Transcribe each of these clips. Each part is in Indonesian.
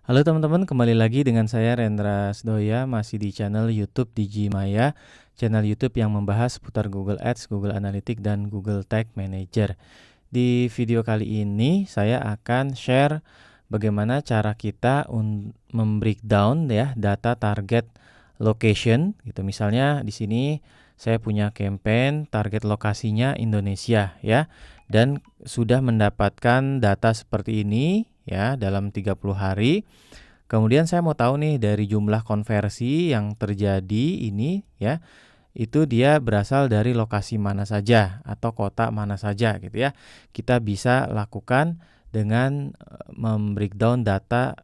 Halo teman-teman, kembali lagi dengan saya Rendra Sdoya, masih di channel YouTube Digimaya, channel YouTube yang membahas seputar Google Ads, Google Analytics, dan Google Tag Manager. Di video kali ini saya akan share bagaimana cara kita membreakdown ya data target location gitu. Misalnya di sini saya punya campaign target lokasinya Indonesia ya, dan sudah mendapatkan data seperti ini ya dalam 30 hari. Kemudian saya mau tahu nih dari jumlah konversi yang terjadi ini ya, itu dia berasal dari lokasi mana saja atau kota mana saja gitu ya. Kita bisa lakukan dengan membreakdown data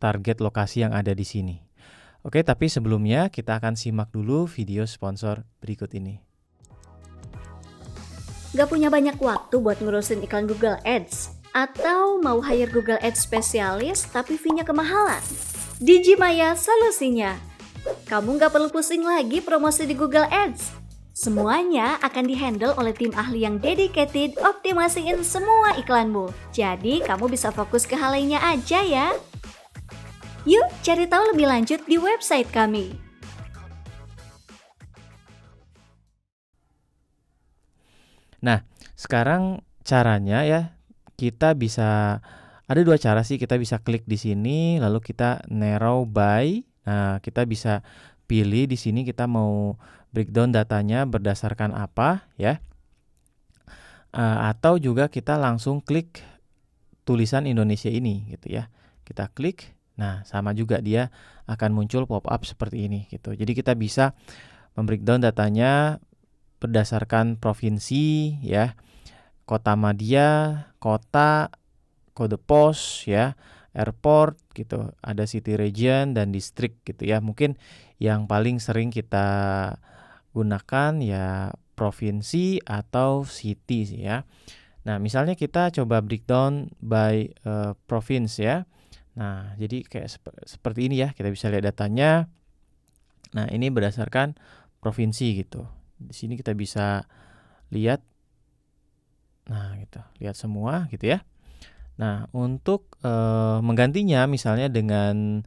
target lokasi yang ada di sini. Oke, tapi sebelumnya kita akan simak dulu video sponsor berikut ini. Gak punya banyak waktu buat ngurusin iklan Google Ads? Atau mau hire Google Ads spesialis tapi fee-nya kemahalan? Digimaya solusinya. Kamu gak perlu pusing lagi promosi di Google Ads. Semuanya akan dihandle oleh tim ahli yang dedicated optimasiin semua iklanmu. Jadi kamu bisa fokus ke hal lainnya aja ya. Yuk cari tahu lebih lanjut di website kami. Nah, sekarang caranya ya, kita bisa ada dua cara sih. Kita bisa klik di sini lalu kita narrow by. Nah, kita bisa pilih di sini kita mau breakdown datanya berdasarkan apa ya. Atau juga kita langsung klik tulisan Indonesia ini gitu ya. Kita klik. Nah, sama juga dia akan muncul pop-up seperti ini gitu. Jadi kita bisa membreakdown datanya berdasarkan provinsi ya, kota madya, kota, kode pos ya, airport gitu, ada city region dan distrik gitu ya. Mungkin yang paling sering kita gunakan ya provinsi atau city sih ya. Nah, misalnya kita coba breakdown by province ya. Nah, jadi kayak seperti ini ya, kita bisa lihat datanya. Nah, ini berdasarkan provinsi gitu. Di sini kita bisa lihat, nah gitu, lihat semua gitu ya. Nah, untuk menggantinya misalnya dengan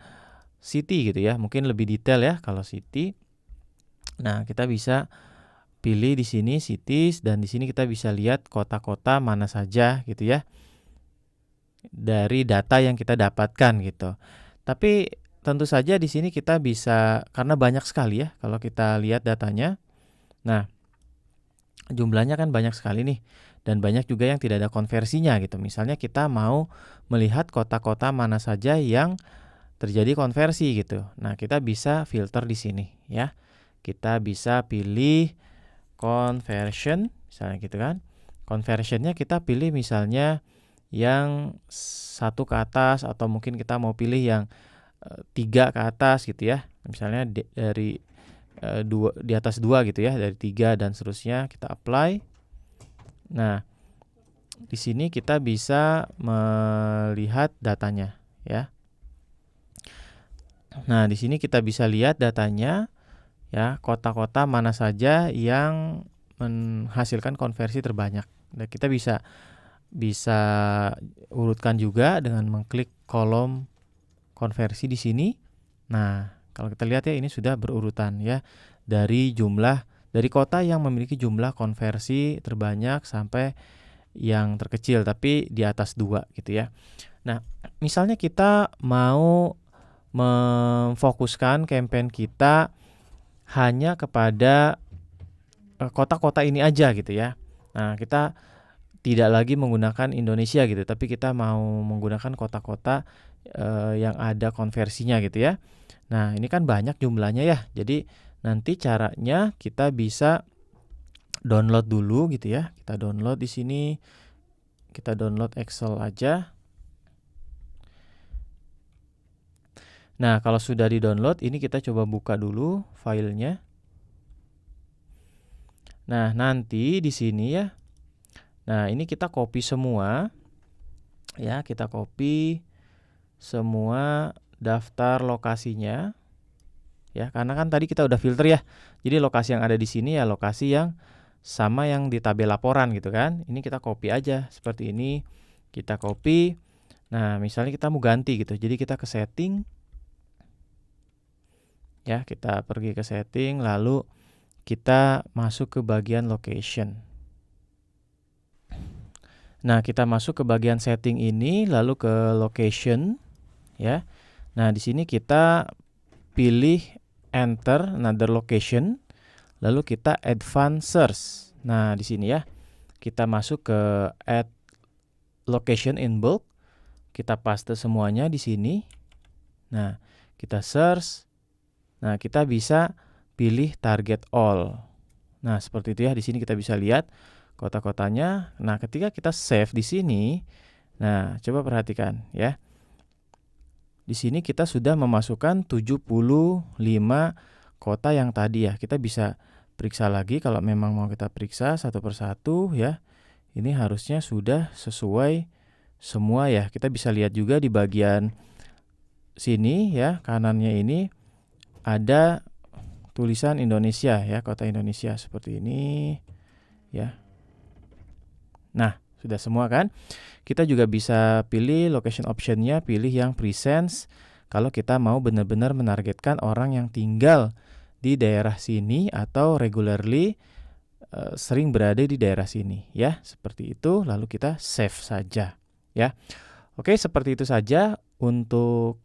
city gitu ya, mungkin lebih detail ya kalau city. Nah, kita bisa pilih di sini cities, dan di sini kita bisa lihat kota-kota mana saja gitu ya dari data yang kita dapatkan gitu. Tapi tentu saja di sini kita bisa, karena banyak sekali ya kalau kita lihat datanya. Nah, jumlahnya kan banyak sekali nih, dan banyak juga yang tidak ada konversinya gitu. Misalnya kita mau melihat kota-kota mana saja yang terjadi konversi gitu. Nah, kita bisa filter di sini ya. Kita bisa pilih conversion misalnya gitu kan. Conversionnya kita pilih misalnya yang 1 ke atas, atau mungkin kita mau pilih yang 3 ke atas gitu ya. Misalnya dari di atas 2 gitu ya, dari 3 dan seterusnya kita apply. Nah, di sini kita bisa melihat datanya ya. Nah, di sini kita bisa lihat datanya ya, kota-kota mana saja yang menghasilkan konversi terbanyak. Dan kita bisa urutkan juga dengan mengklik kolom konversi di sini. Nah, kalau kita lihat ya, ini sudah berurutan ya, dari kota yang memiliki jumlah konversi terbanyak sampai yang terkecil tapi di atas 2 gitu ya. Nah, misalnya kita mau memfokuskan campaign kita hanya kepada kota-kota ini aja gitu ya. Nah, kita tidak lagi menggunakan Indonesia gitu, tapi kita mau menggunakan kota-kota yang ada konversinya gitu ya. Nah, ini kan banyak jumlahnya ya. Jadi nanti caranya kita bisa download dulu gitu ya. Kita download di sini. Kita download Excel aja. Nah, kalau sudah di-download, ini kita coba buka dulu filenya. Nah, nanti di sini ya. Nah, ini kita copy semua. Ya, kita copy semua daftar lokasinya. Ya, karena kan tadi kita udah filter ya. Jadi lokasi yang ada di sini ya lokasi yang sama yang di tabel laporan gitu kan. Ini kita copy aja seperti ini. Kita copy. Nah, misalnya kita mau ganti gitu. Jadi kita ke setting. Ya, kita pergi ke setting lalu kita masuk ke bagian location. Nah, kita masuk ke bagian setting ini lalu ke location ya. Nah, di sini kita pilih enter another location lalu kita advance search. Nah, di sini ya. Kita masuk ke add location in bulk. Kita paste semuanya di sini. Nah, kita search. Nah, kita bisa pilih target all. Nah, seperti itu ya. Di sini kita bisa lihat kota-kotanya. Nah, ketika kita save di sini, nah, coba perhatikan ya. Di sini kita sudah memasukkan 75 kota yang tadi ya. Kita bisa periksa lagi kalau memang mau kita periksa satu persatu ya. Ini harusnya sudah sesuai semua ya. Kita bisa lihat juga di bagian sini ya, kanannya ini ada tulisan Indonesia ya, kota Indonesia seperti ini ya. Nah, sudah semua kan? Kita juga bisa pilih location optionnya, pilih yang presence kalau kita mau benar-benar menargetkan orang yang tinggal di daerah sini atau regularly sering berada di daerah sini ya. Seperti itu, lalu kita save saja ya. Oke, seperti itu saja untuk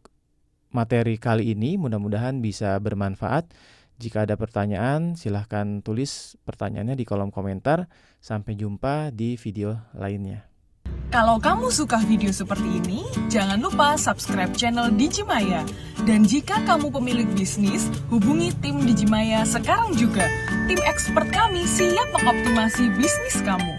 materi kali ini. Mudah-mudahan bisa bermanfaat. Jika ada pertanyaan, silahkan tulis pertanyaannya di kolom komentar. Sampai jumpa di video lainnya. Kalau kamu suka video seperti ini, jangan lupa subscribe channel Digimaya. Dan jika kamu pemilik bisnis, hubungi tim Digimaya sekarang juga. Tim expert kami siap mengoptimasi bisnis kamu.